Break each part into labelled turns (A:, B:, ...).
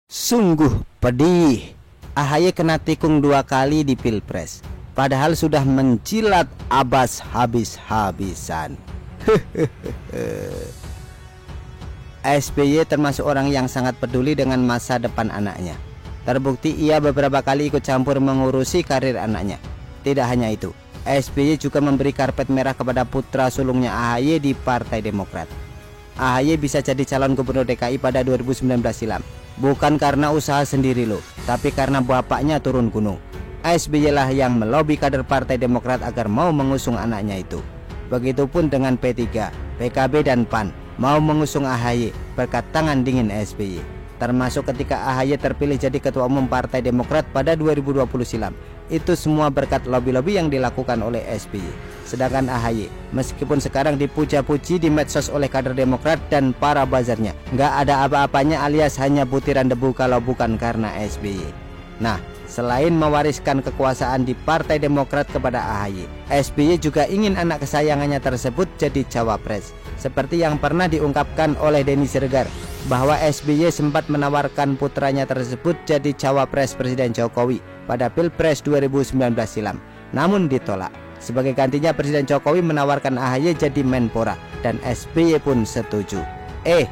A: Sungguh pedih, AHY kena tikung 2 kali di Pilpres, padahal sudah menjilat Abbas habis-habisan. SBY termasuk orang yang sangat peduli dengan masa depan anaknya. Terbukti ia beberapa kali ikut campur mengurusi karir anaknya. Tidak hanya itu, SBY juga memberi karpet merah kepada putra sulungnya AHY di Partai Demokrat. AHY bisa jadi calon gubernur DKI pada 2019 silam, bukan karena usaha sendiri loh, tapi karena bapaknya turun gunung. SBY lah yang melobi kader Partai Demokrat agar mau mengusung anaknya itu. Begitupun dengan P3, PKB dan PAN mau mengusung AHY berkat tangan dingin SBY. Termasuk ketika AHY terpilih jadi ketua umum Partai Demokrat pada 2020 silam. Itu semua berkat lobby-lobby yang dilakukan oleh SBY. Sedangkan AHY, meskipun sekarang dipuja-puji di medsos oleh kader Demokrat dan para buzzernya, nggak ada apa-apanya alias hanya butiran debu kalau bukan karena SBY. Nah, selain mewariskan kekuasaan di Partai Demokrat kepada AHY, SBY juga ingin anak kesayangannya tersebut jadi cawapres. Seperti yang pernah diungkapkan oleh Denny Siregar, bahwa SBY sempat menawarkan putranya tersebut jadi cawapres Presiden Jokowi pada Pilpres 2019 silam, namun ditolak. Sebagai gantinya Presiden Jokowi menawarkan AHY jadi Menpora dan SBY pun setuju.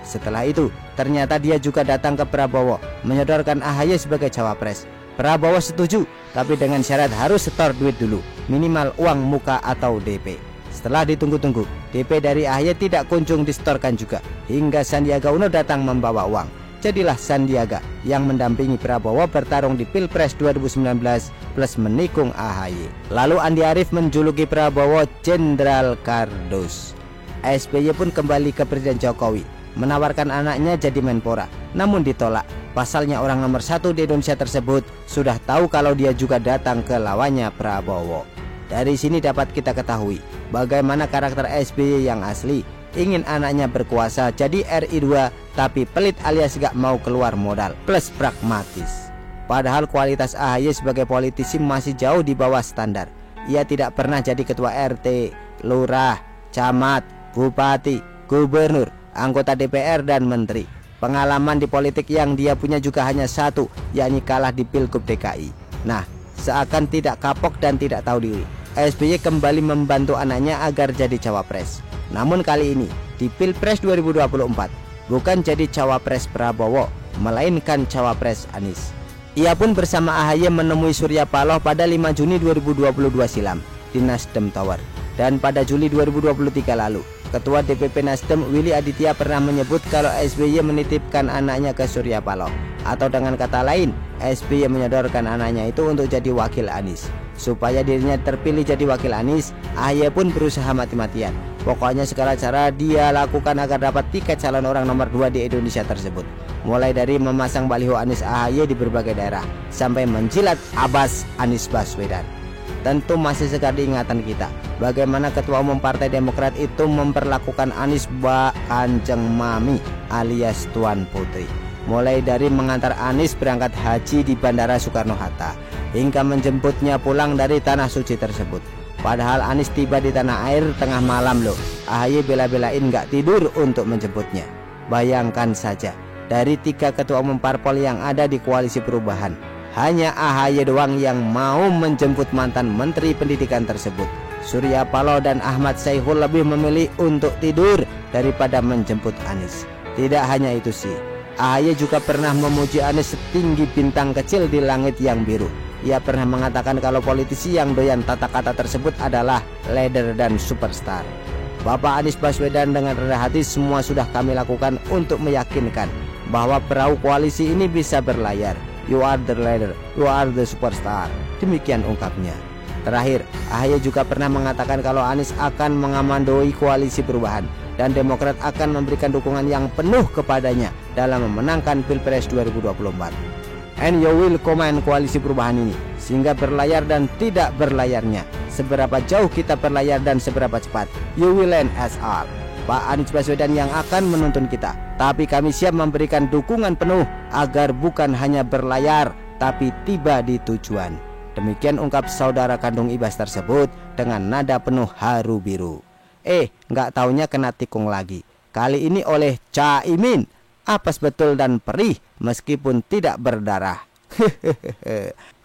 A: Setelah itu ternyata dia juga datang ke Prabowo menyodorkan AHY sebagai cawapres. Prabowo setuju, tapi dengan syarat harus setor duit dulu, minimal uang muka atau DP. Setelah ditunggu-tunggu, DP dari AHY tidak kunjung disetorkan juga, hingga Sandiaga Uno datang membawa uang. Jadilah Sandiaga yang mendampingi Prabowo bertarung di Pilpres 2019 plus menikung AHY. Lalu Andi Arief menjuluki Prabowo Jenderal Kardus. SBY pun kembali ke Presiden Jokowi, menawarkan anaknya jadi Menpora, namun ditolak. Pasalnya orang nomor 1 di Indonesia tersebut sudah tahu kalau dia juga datang ke lawannya Prabowo. Dari sini dapat kita ketahui bagaimana karakter SBY yang asli. Ingin anaknya berkuasa jadi RI 2, tapi pelit alias gak mau keluar modal plus pragmatis. Padahal kualitas AHY sebagai politisi masih jauh di bawah standar. Ia tidak pernah jadi ketua RT, lurah, camat, bupati, gubernur, anggota DPR dan menteri. Pengalaman di politik yang dia punya juga hanya satu, yakni kalah di Pilgub DKI. Nah, seakan tidak kapok dan tidak tahu diri, SBY kembali membantu anaknya agar jadi cawapres. Namun kali ini di Pilpres 2024 bukan jadi cawapres Prabowo, melainkan cawapres Anies. Ia pun bersama AHY menemui Surya Paloh pada 5 Juni 2022 silam di Nasdem Tower. Dan pada Juli 2023 lalu, Ketua DPP Nasdem Willy Aditya pernah menyebut kalau SBY menitipkan anaknya ke Surya Paloh. Atau dengan kata lain, SBY menyodorkan anaknya itu untuk jadi wakil Anies. Supaya dirinya terpilih jadi wakil Anies, AHY pun berusaha mati-matian. Pokoknya segala cara dia lakukan agar dapat tiket calon orang nomor 2 di Indonesia tersebut. Mulai dari memasang baliho Anies AHY di berbagai daerah, sampai menjilat Abbas Anies Baswedan. Tentu masih segar di ingatan kita bagaimana Ketua Umum Partai Demokrat itu memperlakukan Anies Mbak Kanjeng Mami alias Tuan Putri. Mulai dari mengantar Anies berangkat haji di Bandara Soekarno-Hatta, hingga menjemputnya pulang dari tanah suci tersebut. Padahal Anies tiba di tanah air tengah malam loh. AHY bela-belain gak tidur untuk menjemputnya. Bayangkan saja, dari 3 ketua umum parpol yang ada di koalisi perubahan, hanya AHY doang yang mau menjemput mantan menteri pendidikan tersebut. Surya Paloh dan Ahmad Saihu lebih memilih untuk tidur daripada menjemput Anies. Tidak hanya itu sih, AHY juga pernah memuji Anies setinggi bintang kecil di langit yang biru. Ia pernah mengatakan kalau politisi yang doyan tata kata tersebut adalah leader dan superstar. Bapak Anies Baswedan dengan rendah hati, semua sudah kami lakukan untuk meyakinkan bahwa perahu koalisi ini bisa berlayar. You are the leader, you are the superstar. Demikian ungkapnya. Terakhir, AHY juga pernah mengatakan kalau Anies akan mengamandoi koalisi perubahan dan Demokrat akan memberikan dukungan yang penuh kepadanya dalam memenangkan Pilpres 2024. And you will comment koalisi perubahan ini sehingga berlayar dan tidak berlayarnya, seberapa jauh kita berlayar dan seberapa cepat, you will land as all. Pak Anies Baswedan yang akan menuntun kita, tapi kami siap memberikan dukungan penuh agar bukan hanya berlayar tapi tiba di tujuan. Demikian ungkap saudara kandung Ibas tersebut dengan nada penuh haru biru. Nggak taunya kena tikung lagi. Kali ini oleh Caimin. Apes betul dan perih meskipun tidak berdarah.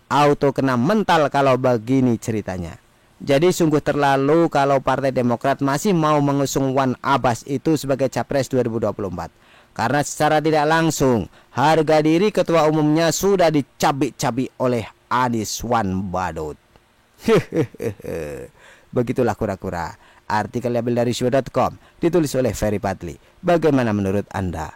A: Auto kena mental kalau begini ceritanya. Jadi sungguh terlalu kalau Partai Demokrat masih mau mengusung Wan Abbas itu sebagai capres 2024. Karena secara tidak langsung harga diri ketua umumnya sudah dicabik-cabik oleh Anies Wan Badut. Begitulah kura-kura. Artikel diambil dari show.com, ditulis oleh Ferry Padli. Bagaimana menurut Anda?